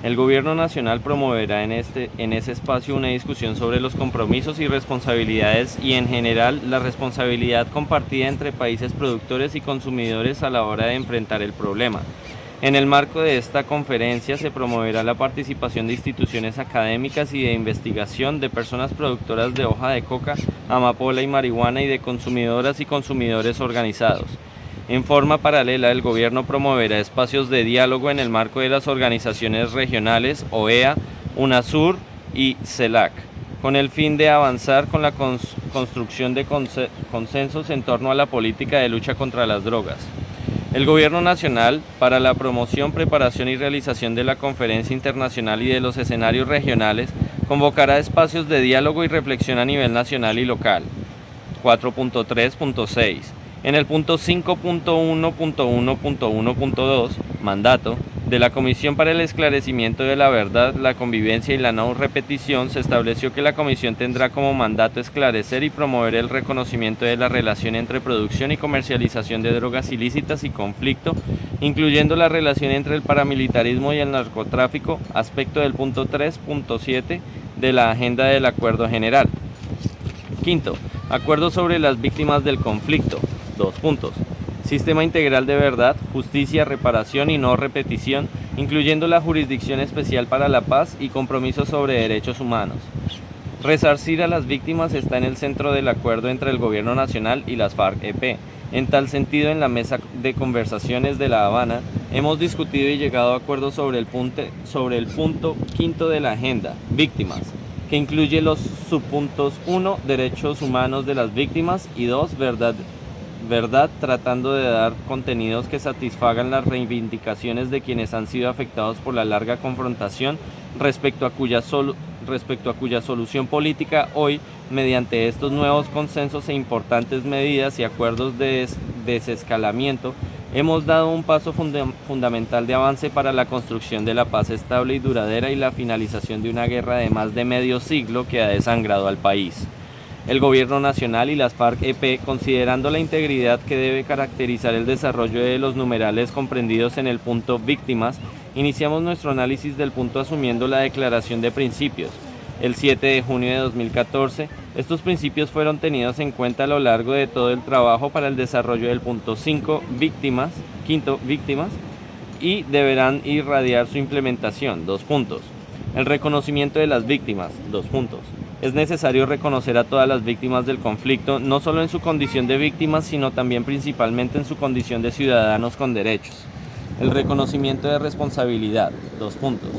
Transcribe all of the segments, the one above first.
El Gobierno Nacional promoverá en ese espacio una discusión sobre los compromisos y responsabilidades y, en general, la responsabilidad compartida entre países productores y consumidores a la hora de enfrentar el problema. En el marco de esta conferencia se promoverá la participación de instituciones académicas y de investigación, de personas productoras de hoja de coca, amapola y marihuana y de consumidoras y consumidores organizados. En forma paralela, el Gobierno promoverá espacios de diálogo en el marco de las organizaciones regionales OEA, UNASUR y CELAC, con el fin de avanzar con la construcción de consensos en torno a la política de lucha contra las drogas. El Gobierno Nacional, para la promoción, preparación y realización de la Conferencia Internacional y de los escenarios regionales, convocará espacios de diálogo y reflexión a nivel nacional y local. 4.3.6. En el punto 5.1.1.1.2, mandato, de la Comisión para el Esclarecimiento de la Verdad, la Convivencia y la No Repetición, se estableció que la Comisión tendrá como mandato esclarecer y promover el reconocimiento de la relación entre producción y comercialización de drogas ilícitas y conflicto, incluyendo la relación entre el paramilitarismo y el narcotráfico, aspecto del punto 3.7 de la Agenda del Acuerdo General. Quinto, acuerdo sobre las víctimas del conflicto. 2 puntos. Sistema integral de verdad, justicia, reparación y no repetición, incluyendo la Jurisdicción Especial para la Paz y compromisos sobre derechos humanos. Resarcir a las víctimas está en el centro del acuerdo entre el Gobierno Nacional y las FARC-EP. En tal sentido, en la mesa de conversaciones de La Habana, hemos discutido y llegado a acuerdos sobre el punto quinto de la agenda, víctimas, que incluye los subpuntos 1, derechos humanos de las víctimas, y 2, verdad, tratando de dar contenidos que satisfagan las reivindicaciones de quienes han sido afectados por la larga confrontación respecto a cuya solución política hoy, mediante estos nuevos consensos e importantes medidas y acuerdos de desescalamiento, hemos dado un paso fundamental de avance para la construcción de la paz estable y duradera y la finalización de una guerra de más de medio siglo que ha desangrado al país. El Gobierno Nacional y las FARC-EP, considerando la integridad que debe caracterizar el desarrollo de los numerales comprendidos en el punto víctimas, iniciamos nuestro análisis del punto asumiendo la declaración de principios. El 7 de junio de 2014, estos principios fueron tenidos en cuenta a lo largo de todo el trabajo para el desarrollo del punto 5, quinto, víctimas, y deberán irradiar su implementación. 2 puntos. El reconocimiento de las víctimas. 2 puntos. Es necesario reconocer a todas las víctimas del conflicto, no solo en su condición de víctimas, sino también principalmente en su condición de ciudadanos con derechos. El reconocimiento de responsabilidad. 2 puntos.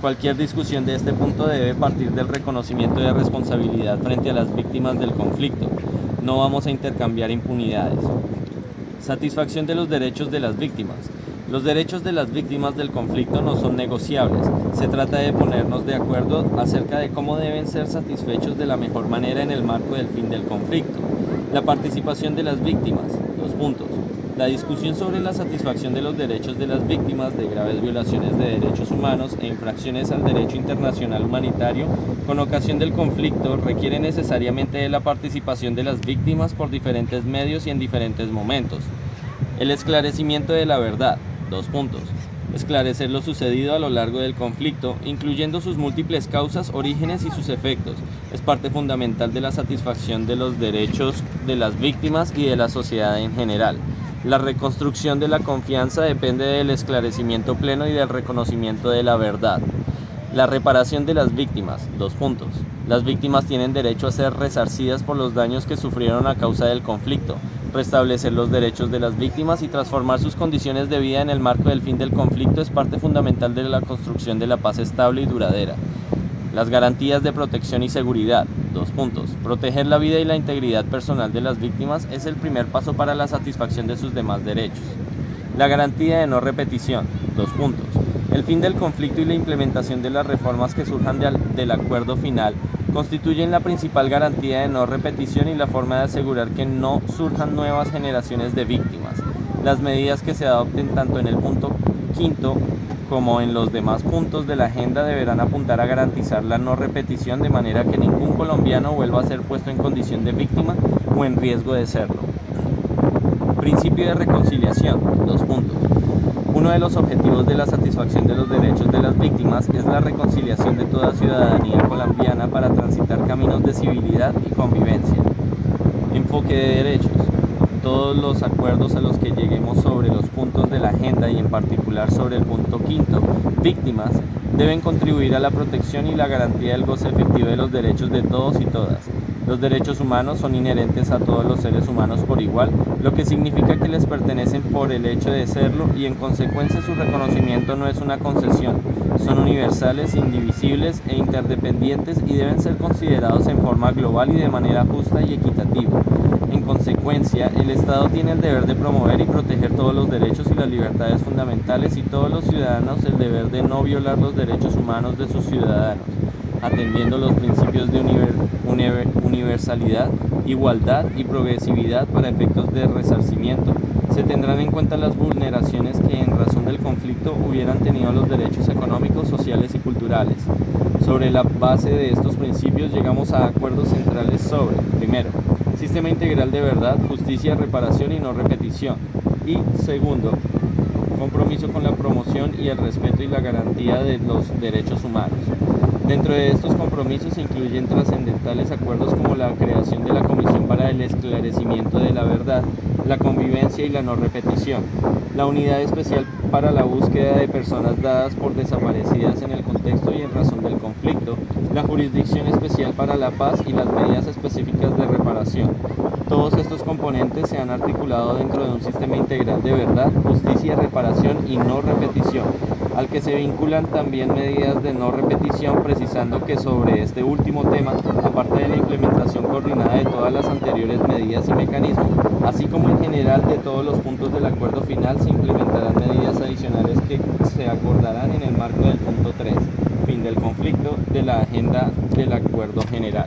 Cualquier discusión de este punto debe partir del reconocimiento de responsabilidad frente a las víctimas del conflicto. No vamos a intercambiar impunidades. Satisfacción de los derechos de las víctimas. Los derechos de las víctimas del conflicto no son negociables. Se trata de ponernos de acuerdo acerca de cómo deben ser satisfechos de la mejor manera en el marco del fin del conflicto. La participación de las víctimas. 2 puntos. La discusión sobre la satisfacción de los derechos de las víctimas de graves violaciones de derechos humanos e infracciones al derecho internacional humanitario con ocasión del conflicto requiere necesariamente de la participación de las víctimas por diferentes medios y en diferentes momentos. El esclarecimiento de la verdad. 2 puntos. Esclarecer lo sucedido a lo largo del conflicto, incluyendo sus múltiples causas, orígenes y sus efectos, es parte fundamental de la satisfacción de los derechos de las víctimas y de la sociedad en general. La reconstrucción de la confianza depende del esclarecimiento pleno y del reconocimiento de la verdad. La reparación de las víctimas. 2 puntos. Las víctimas tienen derecho a ser resarcidas por los daños que sufrieron a causa del conflicto. Restablecer los derechos de las víctimas y transformar sus condiciones de vida en el marco del fin del conflicto es parte fundamental de la construcción de la paz estable y duradera. Las garantías de protección y seguridad. 2 puntos. Proteger la vida y la integridad personal de las víctimas es el primer paso para la satisfacción de sus demás derechos. La garantía de no repetición. 2 puntos. El fin del conflicto y la implementación de las reformas que surjan del acuerdo final constituyen la principal garantía de no repetición y la forma de asegurar que no surjan nuevas generaciones de víctimas. Las medidas que se adopten tanto en el punto quinto como en los demás puntos de la agenda deberán apuntar a garantizar la no repetición de manera que ningún colombiano vuelva a ser puesto en condición de víctima o en riesgo de serlo. Principio de reconciliación. 2 puntos. Uno de los objetivos de la satisfacción de los derechos de las víctimas es la reconciliación de toda ciudadanía colombiana para transitar caminos de civilidad y convivencia. Enfoque de derechos. Todos los acuerdos a los que lleguemos sobre los puntos de la agenda y en particular sobre el punto quinto, víctimas, deben contribuir a la protección y la garantía del goce efectivo de los derechos de todos y todas. Los derechos humanos son inherentes a todos los seres humanos por igual, lo que significa que les pertenecen por el hecho de serlo y en consecuencia su reconocimiento no es una concesión. Son universales, indivisibles e interdependientes y deben ser considerados en forma global y de manera justa y equitativa. En consecuencia, el Estado tiene el deber de promover y proteger todos los derechos y las libertades fundamentales y todos los ciudadanos el deber de no violar los derechos humanos de sus ciudadanos, atendiendo los principios de universalidad, igualdad y progresividad para efectos de resarcimiento. Se tendrán en cuenta las vulneraciones que en razón del conflicto hubieran tenido los derechos económicos, sociales y culturales. Sobre la base de estos principios llegamos a acuerdos centrales sobre, primero, sistema integral de verdad, justicia, reparación y no repetición. Y segundo, compromiso con la promoción y el respeto y la garantía de los derechos humanos. Dentro de estos compromisos se incluyen trascendentales acuerdos como la creación de la Comisión para el Esclarecimiento de la Verdad, la convivencia y la no repetición, la Unidad Especial para la búsqueda de personas dadas por desaparecidas en el contexto y en razón del conflicto, la Jurisdicción Especial para la Paz y las medidas específicas de reparación. Todos estos componentes se han articulado dentro de un sistema integral de verdad, justicia, reparación y no repetición, al que se vinculan también medidas de no repetición, precisando que sobre este último tema, aparte de la implementación coordinada de todas las anteriores medidas y mecanismos, así como en general de todos los puntos del acuerdo final, se implementarán medidas adicionales que se acordarán en el marco del punto 3, fin del conflicto, de la agenda del acuerdo general.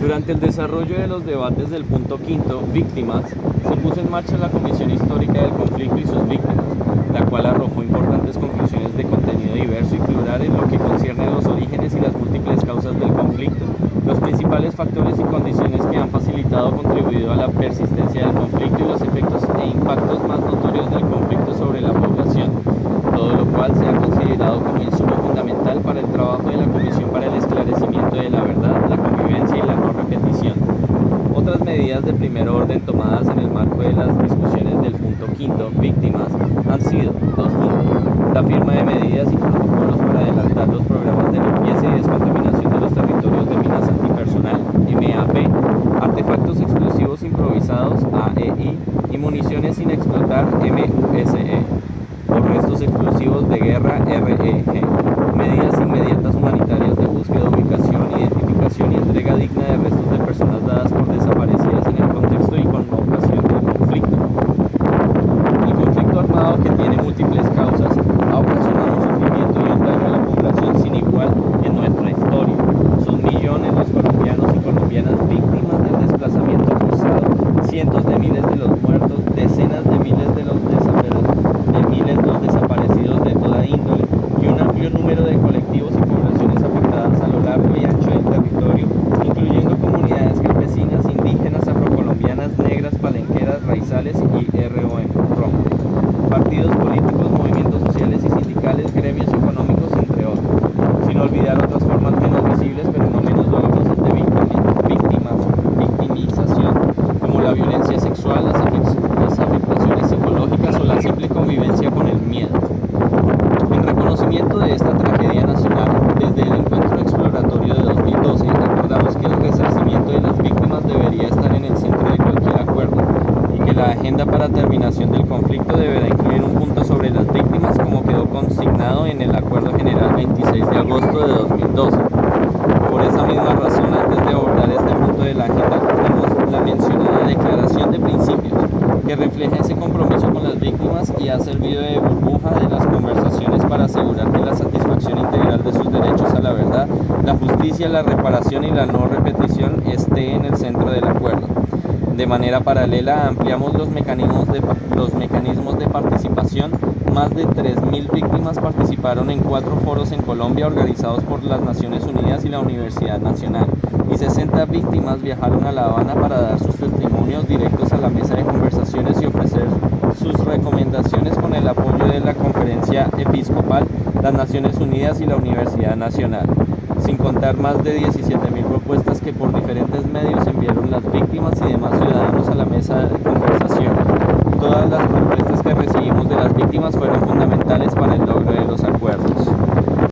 Durante el desarrollo de los debates del punto quinto, víctimas, se puso en marcha la Comisión Histórica del Conflicto y sus víctimas, la cual arrojó importantes conclusiones de contenido diverso y plural en lo que concierne a los orígenes y las múltiples causas del conflicto, los principales factores y condiciones que han facilitado o contribuido a la persistencia del conflicto y los efectos e impactos más notorios del conflicto sobre la población, todo lo cual se ha considerado como insumo fundamental para el trabajo de la Comisión para el Esclarecimiento de la Verdad, la convivencia y la no repetición. Otras medidas de primer orden tomadas en el marco de las discusiones del punto quinto, víctimas, han sido dos puntos: la firma de medidas y protocolos para adelantar los programas de limpieza y descontaminación de los territorios de minas antipersonal, MAP, artefactos explosivos improvisados, AEI, y municiones sin explotar, MUSE, por restos explosivos de guerra, REG, medidas inmediatas humanitarias de búsqueda, ubicación, identificación y entrega digna de restos de personas dadas por desaparecidas en el contexto y con ocasión del conflicto. El conflicto armado, que tiene múltiples causas, ha ocasionado un sufrimiento y un daño a la población sin igual en nuestra historia. Son millones los colombianos y colombianas víctimas del desplazamiento forzado, cientos de miles de los muertos, decenas de miles de los desaparecidos de toda índole y un amplio número de colectivos y poblaciones afectadas a lo largo y ancho del territorio, incluyendo comunidades campesinas, indígenas, afrocolombianas, negras, palenqueras, raizales y ROM, partidos políticos, movimientos sociales y sindicales, gremios económicos, entre otros, sin olvidar otras formas menos visibles pero no menos dolorosas de victimización, como la violencia sexual, las afectaciones psicológicas o la simple convivencia con el miedo. En reconocimiento de esta tragedia nacional, desde el encuentro exploratorio de 2012, recordamos que el resarcimiento de las víctimas debería estar en el centro de cualquier acuerdo y que la agenda para terminación del conflicto deberá incluir un punto sobre las víctimas, como quedó consignado en el Acuerdo General 26 de agosto de 2012. Por esa misma razón, antes de abordar este punto de la agenda, tenemos la mencionada Declaración de Principios, que refleja ese compromiso con las víctimas y ha servido de burbuja de las conversaciones para asegurar que la satisfacción integral de sus derechos a la verdad, la justicia, la reparación y la no repetición esté en el centro del acuerdo. De manera paralela, ampliamos los mecanismos de participación. Más de 3.000 víctimas participaron en 4 foros en Colombia organizados por las Naciones Unidas y la Universidad Nacional, y 60 víctimas viajaron a La Habana para dar sus testimonios directos a la mesa de conversaciones y ofrecer sus recomendaciones con el apoyo de la Conferencia Episcopal, las Naciones Unidas y la Universidad Nacional, sin contar más de 17.000 propuestas que por diferentes medios enviaron las víctimas y demás ciudadanos a la mesa de conversación. Todas las propuestas que recibimos de las víctimas fueron fundamentales para el logro de los acuerdos.